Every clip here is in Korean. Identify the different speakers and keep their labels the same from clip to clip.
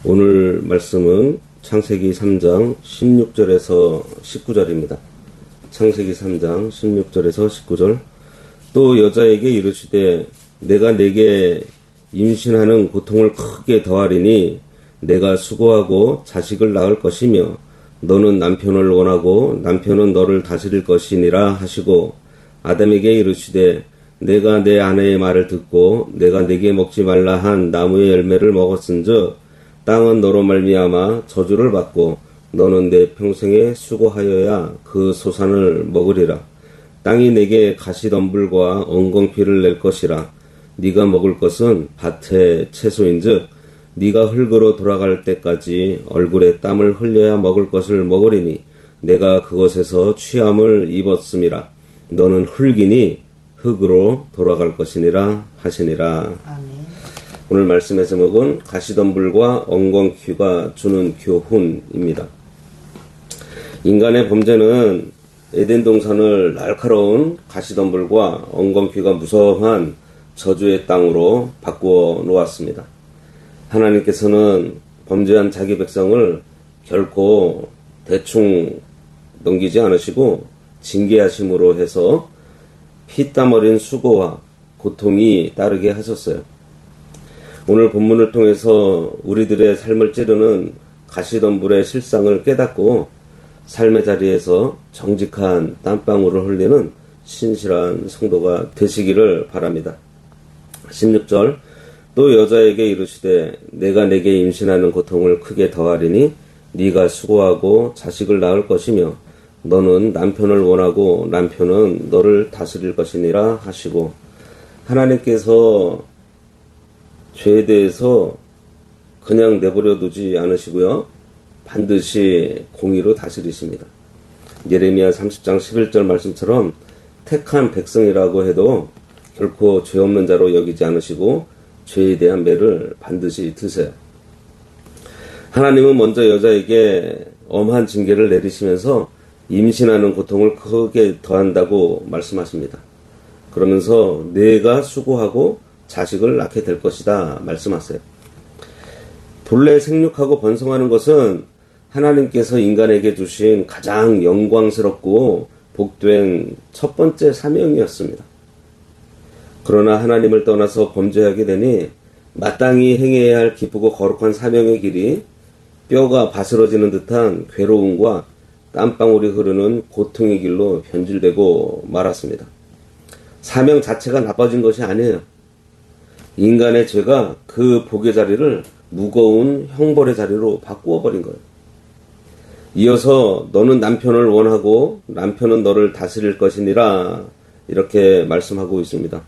Speaker 1: 오늘 말씀은 창세기 3장 16절에서 19절입니다. 창세기 3장 16절에서 19절. 또 여자에게 이르시되 내가 네게 임신하는 고통을 크게 더하리니 내가 수고하고 자식을 낳을 것이며 너는 남편을 원하고 남편은 너를 다스릴 것이니라 하시고 아담에게 이르시되 내가 내 아내의 말을 듣고 내가 네게 먹지 말라 한 나무의 열매를 먹었은즉 땅은 너로 말미암아 저주를 받고 너는 내 평생에 수고하여야 그 소산을 먹으리라. 땅이 내게 가시덤불과 엉겅퀴를 낼 것이라. 네가 먹을 것은 밭의 채소인즉 네가 흙으로 돌아갈 때까지 얼굴에 땀을 흘려야 먹을 것을 먹으리니 내가 그것에서 취함을 입었음이라. 너는 흙이니 흙으로 돌아갈 것이니라 하시니라.
Speaker 2: 아멘.
Speaker 1: 오늘 말씀의 제목은 가시덤불과 엉겅퀴가 주는 교훈입니다. 인간의 범죄는 에덴 동산을 날카로운 가시덤불과 엉겅퀴가 무서워한 저주의 땅으로 바꾸어 놓았습니다. 하나님께서는 범죄한 자기 백성을 결코 대충 넘기지 않으시고 징계하심으로 해서 피땀 어린 수고와 고통이 따르게 하셨어요. 오늘 본문을 통해서 우리들의 삶을 찌르는 가시덤불의 실상을 깨닫고 삶의 자리에서 정직한 땀방울을 흘리는 신실한 성도가 되시기를 바랍니다. 16절. 또 여자에게 이르시되 내가 네게 임신하는 고통을 크게 더하리니 네가 수고하고 자식을 낳을 것이며 너는 남편을 원하고 남편은 너를 다스릴 것이니라 하시고, 하나님께서 죄에 대해서 그냥 내버려 두지 않으시고요, 반드시 공의로 다스리십니다. 예레미야 30장 11절 말씀처럼 택한 백성이라고 해도 결코 죄 없는 자로 여기지 않으시고 죄에 대한 매를 반드시 드세요. 하나님은 먼저 여자에게 엄한 징계를 내리시면서 임신하는 고통을 크게 더한다고 말씀하십니다. 그러면서 내가 수고하고 자식을 낳게 될 것이다 말씀하세요. 본래 생육하고 번성하는 것은 하나님께서 인간에게 주신 가장 영광스럽고 복된 첫 번째 사명이었습니다. 그러나 하나님을 떠나서 범죄하게 되니 마땅히 행해야 할 기쁘고 거룩한 사명의 길이 뼈가 바스러지는 듯한 괴로움과 땀방울이 흐르는 고통의 길로 변질되고 말았습니다. 사명 자체가 나빠진 것이 아니에요. 인간의 죄가 그 복의 자리를 무거운 형벌의 자리로 바꾸어 버린 거예요. 이어서 너는 남편을 원하고 남편은 너를 다스릴 것이니라 이렇게 말씀하고 있습니다.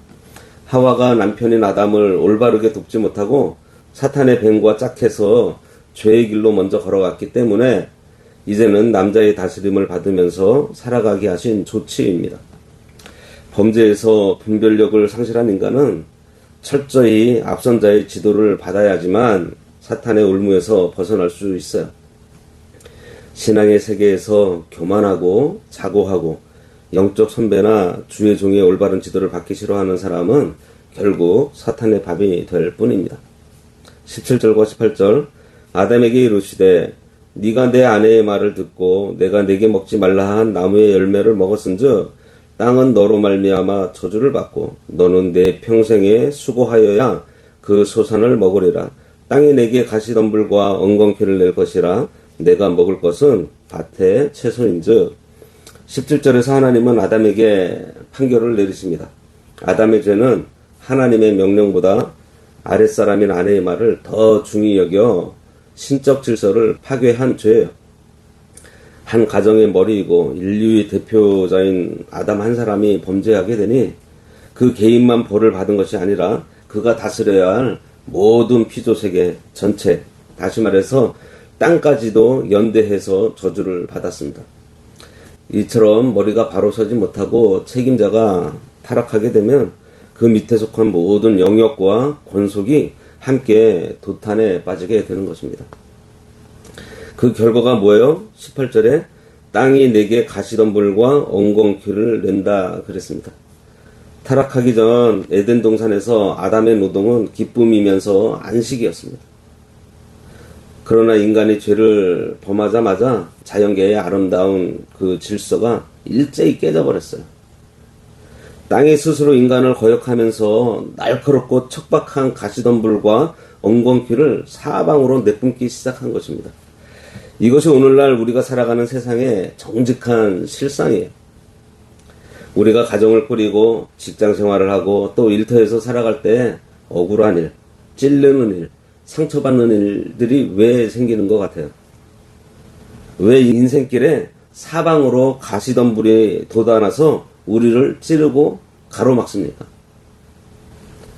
Speaker 1: 하와가 남편인 아담을 올바르게 돕지 못하고 사탄의 뱀과 짝해서 죄의 길로 먼저 걸어갔기 때문에 이제는 남자의 다스림을 받으면서 살아가게 하신 조치입니다. 범죄에서 분별력을 상실한 인간은 철저히 앞선 자의 지도를 받아야지만 사탄의 올무에서 벗어날 수 있어요. 신앙의 세계에서 교만하고 자고하고 영적 선배나 주의 종의 올바른 지도를 받기 싫어하는 사람은 결국 사탄의 밥이 될 뿐입니다. 17절과 18절. 아담에게 이르시되 네가 내 아내의 말을 듣고 내가 네게 먹지 말라 한 나무의 열매를 먹었은즉 땅은 너로 말미암아 저주를 받고 너는 내 평생에 수고하여야 그 소산을 먹으리라. 땅이 내게 가시덤불과 엉겅퀴를 낼 것이라. 내가 먹을 것은 밭의 채소인즉. 17절에서 하나님은 아담에게 판결을 내리십니다. 아담의 죄는 하나님의 명령보다 아랫사람인 아내의 말을 더 중히 여겨 신적 질서를 파괴한 죄예요. 한 가정의 머리이고 인류의 대표자인 아담 한 사람이 범죄하게 되니 그 개인만 벌을 받은 것이 아니라 그가 다스려야 할 모든 피조세계 전체, 다시 말해서 땅까지도 연대해서 저주를 받았습니다. 이처럼 머리가 바로 서지 못하고 책임자가 타락하게 되면 그 밑에 속한 모든 영역과 권속이 함께 도탄에 빠지게 되는 것입니다. 그 결과가 뭐예요? 18절에 땅이 내게 가시덤불과 엉겅퀴를 낸다 그랬습니다. 타락하기 전 에덴 동산에서 아담의 노동은 기쁨이면서 안식이었습니다. 그러나 인간이 죄를 범하자마자 자연계의 아름다운 그 질서가 일제히 깨져버렸어요. 땅이 스스로 인간을 거역하면서 날카롭고 척박한 가시덤불과 엉겅퀴를 사방으로 내뿜기 시작한 것입니다. 이것이 오늘날 우리가 살아가는 세상의 정직한 실상이에요. 우리가 가정을 꾸리고 직장 생활을 하고 또 일터에서 살아갈 때 억울한 일, 찔르는 일, 상처받는 일들이 왜 생기는 것 같아요? 왜 인생길에 사방으로 가시덤불이 돋아나서 우리를 찌르고 가로막습니까?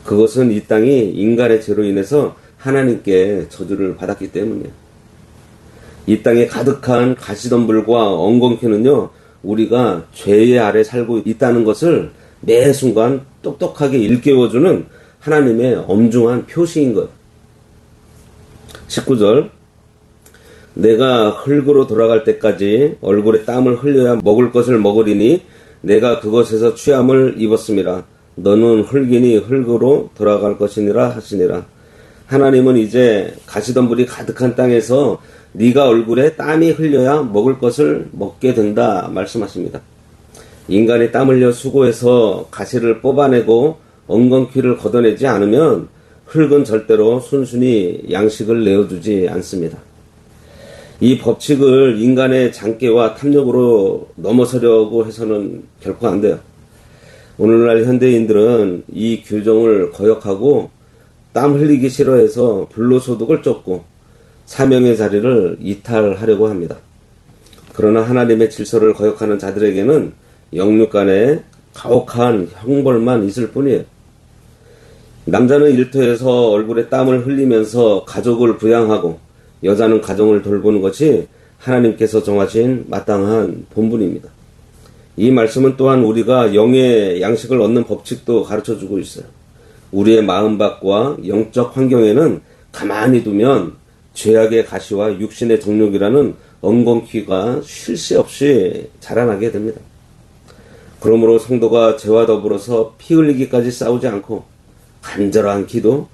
Speaker 1: 그것은 이 땅이 인간의 죄로 인해서 하나님께 저주를 받았기 때문이에요. 이 땅에 가득한 가시덤불과 엉겅퀴는요, 우리가 죄의 아래 살고 있다는 것을 매 순간 똑똑하게 일깨워주는 하나님의 엄중한 표시인 것. 19절, 내가 흙으로 돌아갈 때까지 얼굴에 땀을 흘려야 먹을 것을 먹으리니 내가 그것에서 취함을 입었음이라. 너는 흙이니 흙으로 돌아갈 것이니라 하시니라. 하나님은 이제 가시덤불이 가득한 땅에서 네가 얼굴에 땀이 흘려야 먹을 것을 먹게 된다 말씀하십니다. 인간이 땀 흘려 수고해서 가시를 뽑아내고 엉겅퀴를 걷어내지 않으면 흙은 절대로 순순히 양식을 내어주지 않습니다. 이 법칙을 인간의 장깨와 탐욕으로 넘어서려고 해서는 결코 안 돼요. 오늘날 현대인들은 이 규정을 거역하고 땀 흘리기 싫어해서 불로소득을 쫓고 사명의 자리를 이탈하려고 합니다. 그러나 하나님의 질서를 거역하는 자들에게는 영육간에 가혹한 형벌만 있을 뿐이에요. 남자는 일터에서 얼굴에 땀을 흘리면서 가족을 부양하고 여자는 가정을 돌보는 것이 하나님께서 정하신 마땅한 본분입니다. 이 말씀은 또한 우리가 영의 양식을 얻는 법칙도 가르쳐주고 있어요. 우리의 마음밭과 영적 환경에는 가만히 두면 죄악의 가시와 육신의 정욕이라는 엉겅퀴가 쉴 새 없이 자라나게 됩니다. 그러므로 성도가 죄와 더불어서 피 흘리기까지 싸우지 않고 간절한 기도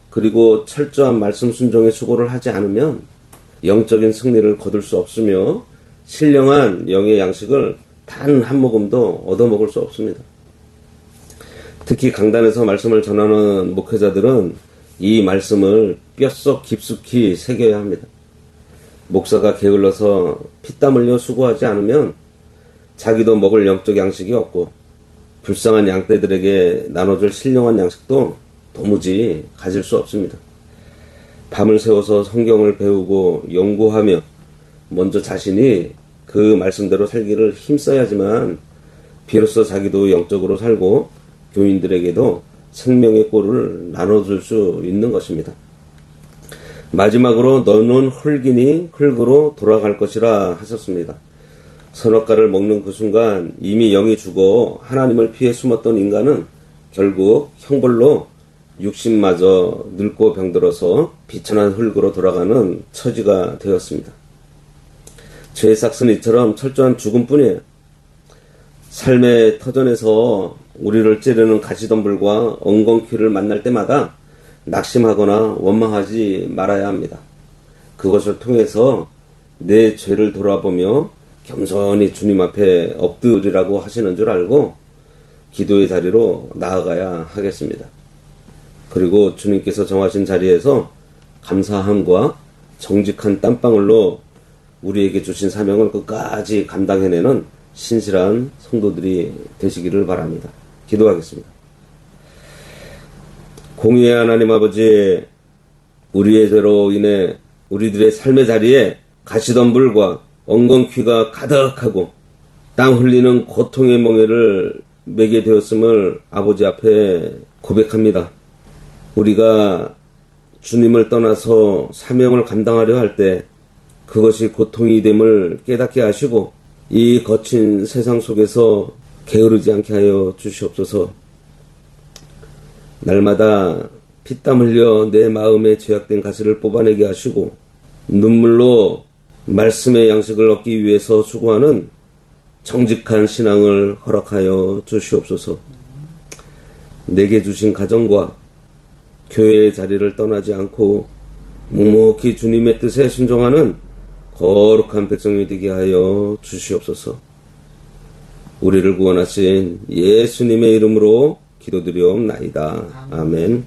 Speaker 1: 그리고 철저한 말씀 순종의 수고를 하지 않으면 영적인 승리를 거둘 수 없으며 신령한 영의 양식을 단 한 모금도 얻어먹을 수 없습니다. 특히 강단에서 말씀을 전하는 목회자들은 이 말씀을 뼛속 깊숙이 새겨야 합니다. 목사가 게을러서 피땀 흘려 수고하지 않으면 자기도 먹을 영적 양식이 없고 불쌍한 양떼들에게 나눠줄 신령한 양식도 도무지 가질 수 없습니다. 밤을 새워서 성경을 배우고 연구하며 먼저 자신이 그 말씀대로 살기를 힘써야지만 비로소 자기도 영적으로 살고 교인들에게도 생명의 꼴을 나눠줄 수 있는 것입니다. 마지막으로 너는 흙이니 흙으로 돌아갈 것이라 하셨습니다. 선악과를 먹는 그 순간 이미 영이 죽어 하나님을 피해 숨었던 인간은 결국 형벌로 육신마저 늙고 병들어서 비천한 흙으로 돌아가는 처지가 되었습니다. 죄의 싹스는 이처럼 철저한 죽음뿐이에요. 삶의 터전에서 우리를 찌르는 가시덤불과 엉겅퀴를 만날 때마다 낙심하거나 원망하지 말아야 합니다. 그것을 통해서 내 죄를 돌아보며 겸손히 주님 앞에 엎드리라고 하시는 줄 알고 기도의 자리로 나아가야 하겠습니다. 그리고 주님께서 정하신 자리에서 감사함과 정직한 땀방울로 우리에게 주신 사명을 끝까지 감당해내는 신실한 성도들이 되시기를 바랍니다. 기도하겠습니다. 공의의 하나님 아버지, 우리의 죄로 인해 우리들의 삶의 자리에 가시덤불과 엉겅퀴가 가득하고 땀 흘리는 고통의 멍에를 매게 되었음을 아버지 앞에 고백합니다. 우리가 주님을 떠나서 사명을 감당하려 할 때 그것이 고통이 됨을 깨닫게 하시고 이 거친 세상 속에서 게으르지 않게 하여 주시옵소서. 날마다 피땀 흘려 내 마음에 죄악된 가시를 뽑아내게 하시고 눈물로 말씀의 양식을 얻기 위해서 수고하는 정직한 신앙을 허락하여 주시옵소서. 내게 주신 가정과 교회의 자리를 떠나지 않고 묵묵히 주님의 뜻에 순종하는 거룩한 백성이 되게 하여 주시옵소서. 우리를 구원하신 예수님의 이름으로 기도드리옵나이다. 아멘.